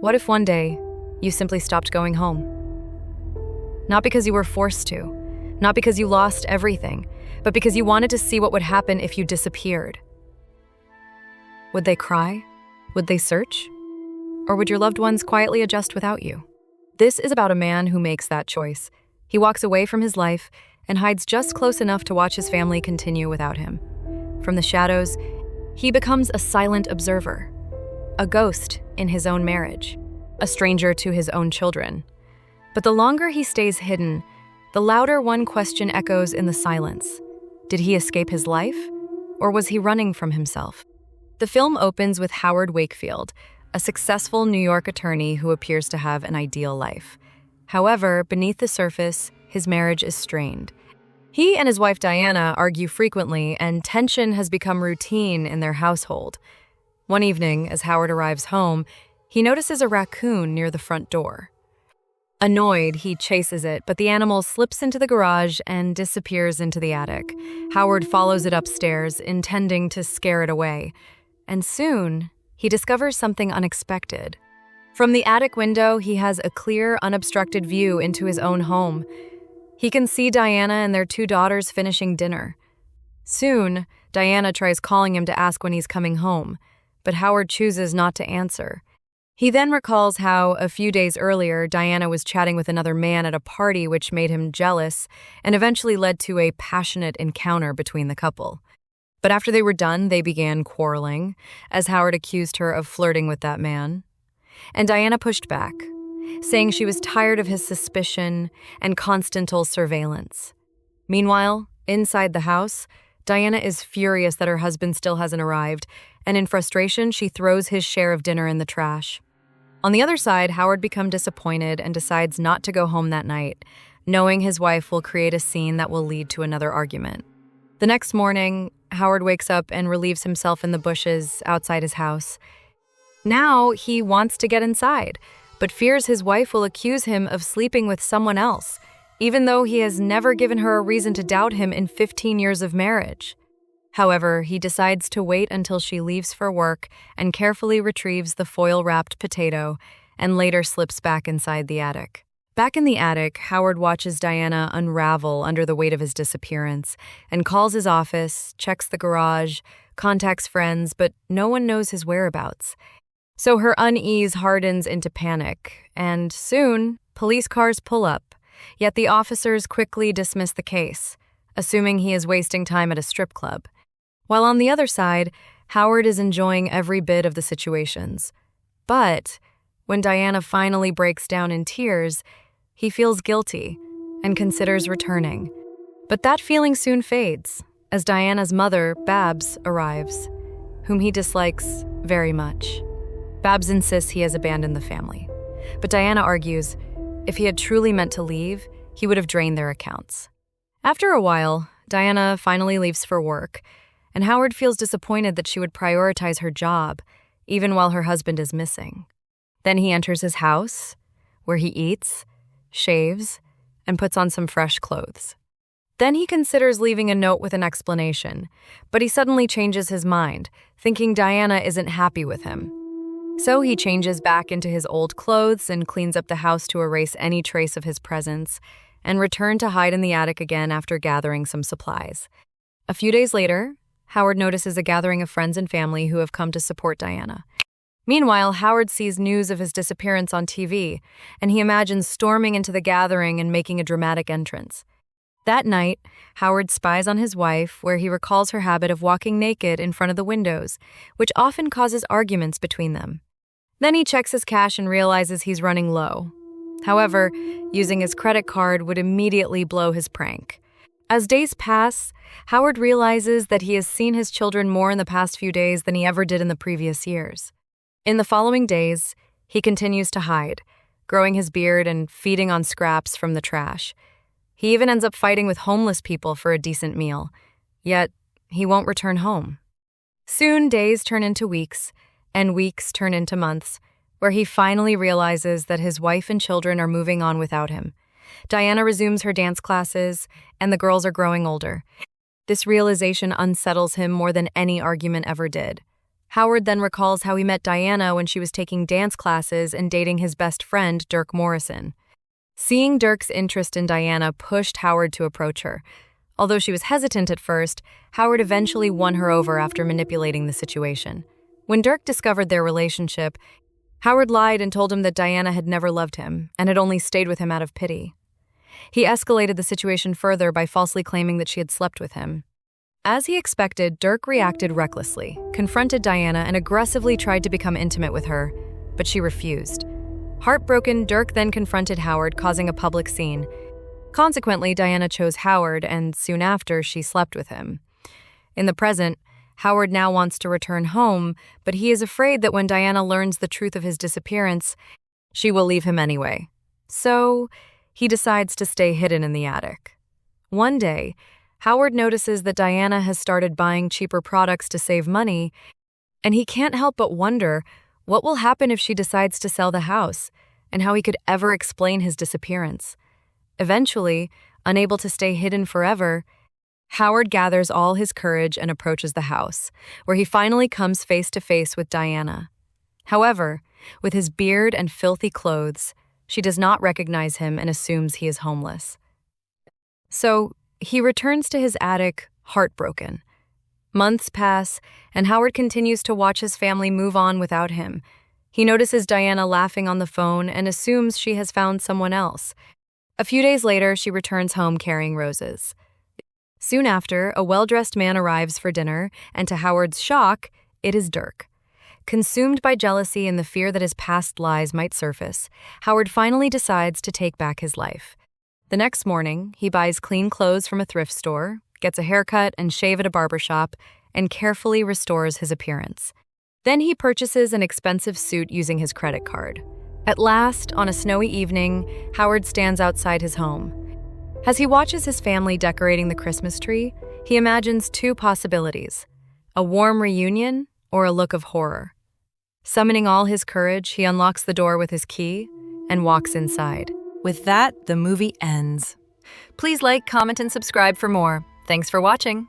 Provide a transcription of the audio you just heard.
What if one day you simply stopped going home? Not because you were forced to, not because you lost everything, but because you wanted to see what would happen if you disappeared. Would they cry? Would they search? Or would your loved ones quietly adjust without you? This is about a man who makes that choice. He walks away from his life and hides just close enough to watch his family continue without him. From the shadows, he becomes a silent observer, a ghost in his own marriage, a stranger to his own children. But the longer he stays hidden, the louder one question echoes in the silence. Did he escape his life, or was he running from himself? The film opens with Howard WakeField, a successful New York attorney who appears to have an ideal life. However, beneath the surface, his marriage is strained. He and his wife Diana argue frequently, and tension has become routine in their household. One evening, as Howard arrives home, he notices a raccoon near the front door. Annoyed, he chases it, but the animal slips into the garage and disappears into the attic. Howard follows it upstairs, intending to scare it away. And soon, he discovers something unexpected. From the attic window, he has a clear, unobstructed view into his own home. He can see Diana and their 2 daughters finishing dinner. Soon, Diana tries calling him to ask when he's coming home, but Howard chooses not to answer. He then recalls how, a few days earlier, Diana was chatting with another man at a party, which made him jealous and eventually led to a passionate encounter between the couple. But after they were done, they began quarreling, as Howard accused her of flirting with that man. And Diana pushed back, saying she was tired of his suspicion and constant surveillance. Meanwhile, inside the house, Diana is furious that her husband still hasn't arrived, and in frustration, she throws his share of dinner in the trash. On the other side, Howard becomes disappointed and decides not to go home that night, knowing his wife will create a scene that will lead to another argument. The next morning, Howard wakes up and relieves himself in the bushes outside his house. Now he wants to get inside, but fears his wife will accuse him of sleeping with someone else, even though he has never given her a reason to doubt him in 15 years of marriage. However, he decides to wait until she leaves for work and carefully retrieves the foil-wrapped potato and later slips back inside the attic. Back in the attic, Howard watches Diana unravel under the weight of his disappearance and calls his office, checks the garage, contacts friends, but no one knows his whereabouts. So her unease hardens into panic, and soon, police cars pull up, yet the officers quickly dismiss the case, assuming he is wasting time at a strip club. While on the other side, Howard is enjoying every bit of the situations. But when Diana finally breaks down in tears, he feels guilty and considers returning. But that feeling soon fades as Diana's mother, Babs, arrives, whom he dislikes very much. Babs insists he has abandoned the family, but Diana argues if he had truly meant to leave, he would have drained their accounts. After a while, Diana finally leaves for work, and Howard feels disappointed that she would prioritize her job, even while her husband is missing. Then he enters his house, where he eats, shaves, and puts on some fresh clothes. Then he considers leaving a note with an explanation, but he suddenly changes his mind, thinking Diana isn't happy with him. So he changes back into his old clothes and cleans up the house to erase any trace of his presence, and return to hide in the attic again after gathering some supplies. A few days later, Howard notices a gathering of friends and family who have come to support Diana. Meanwhile, Howard sees news of his disappearance on TV, and he imagines storming into the gathering and making a dramatic entrance. That night, Howard spies on his wife, where he recalls her habit of walking naked in front of the windows, which often causes arguments between them. Then he checks his cash and realizes he's running low. However, using his credit card would immediately blow his prank. As days pass, Howard realizes that he has seen his children more in the past few days than he ever did in the previous years. In the following days, he continues to hide, growing his beard and feeding on scraps from the trash. He even ends up fighting with homeless people for a decent meal, yet he won't return home. Soon, days turn into weeks, and weeks turn into months, where he finally realizes that his wife and children are moving on without him. Diana resumes her dance classes, and the girls are growing older. This realization unsettles him more than any argument ever did. Howard then recalls how he met Diana when she was taking dance classes and dating his best friend, Dirk Morrison. Seeing Dirk's interest in Diana pushed Howard to approach her. Although she was hesitant at first, Howard eventually won her over after manipulating the situation. When Dirk discovered their relationship, Howard lied and told him that Diana had never loved him and had only stayed with him out of pity. He escalated the situation further by falsely claiming that she had slept with him. As he expected, Dirk reacted recklessly, confronted Diana, and aggressively tried to become intimate with her, but she refused. Heartbroken, Dirk then confronted Howard, causing a public scene. Consequently, Diana chose Howard, and soon after, she slept with him. In the present, Howard now wants to return home, but he is afraid that when Diana learns the truth of his disappearance, she will leave him anyway. So, he decides to stay hidden in the attic. One day, Howard notices that Diana has started buying cheaper products to save money, and he can't help but wonder what will happen if she decides to sell the house, and how he could ever explain his disappearance. Eventually, unable to stay hidden forever, Howard gathers all his courage and approaches the house, where he finally comes face to face with Diana. However, with his beard and filthy clothes, she does not recognize him and assumes he is homeless. So, he returns to his attic, heartbroken. Months pass, and Howard continues to watch his family move on without him. He notices Diana laughing on the phone and assumes she has found someone else. A few days later, she returns home carrying roses. Soon after, a well-dressed man arrives for dinner, and to Howard's shock, it is Dirk. Consumed by jealousy and the fear that his past lies might surface, Howard finally decides to take back his life. The next morning, he buys clean clothes from a thrift store, gets a haircut and shave at a barbershop, and carefully restores his appearance. Then he purchases an expensive suit using his credit card. At last, on a snowy evening, Howard stands outside his home. As he watches his family decorating the Christmas tree, he imagines two possibilities: a warm reunion or a look of horror. Summoning all his courage, he unlocks the door with his key and walks inside. With that, the movie ends. Please like, comment, and subscribe for more. Thanks for watching.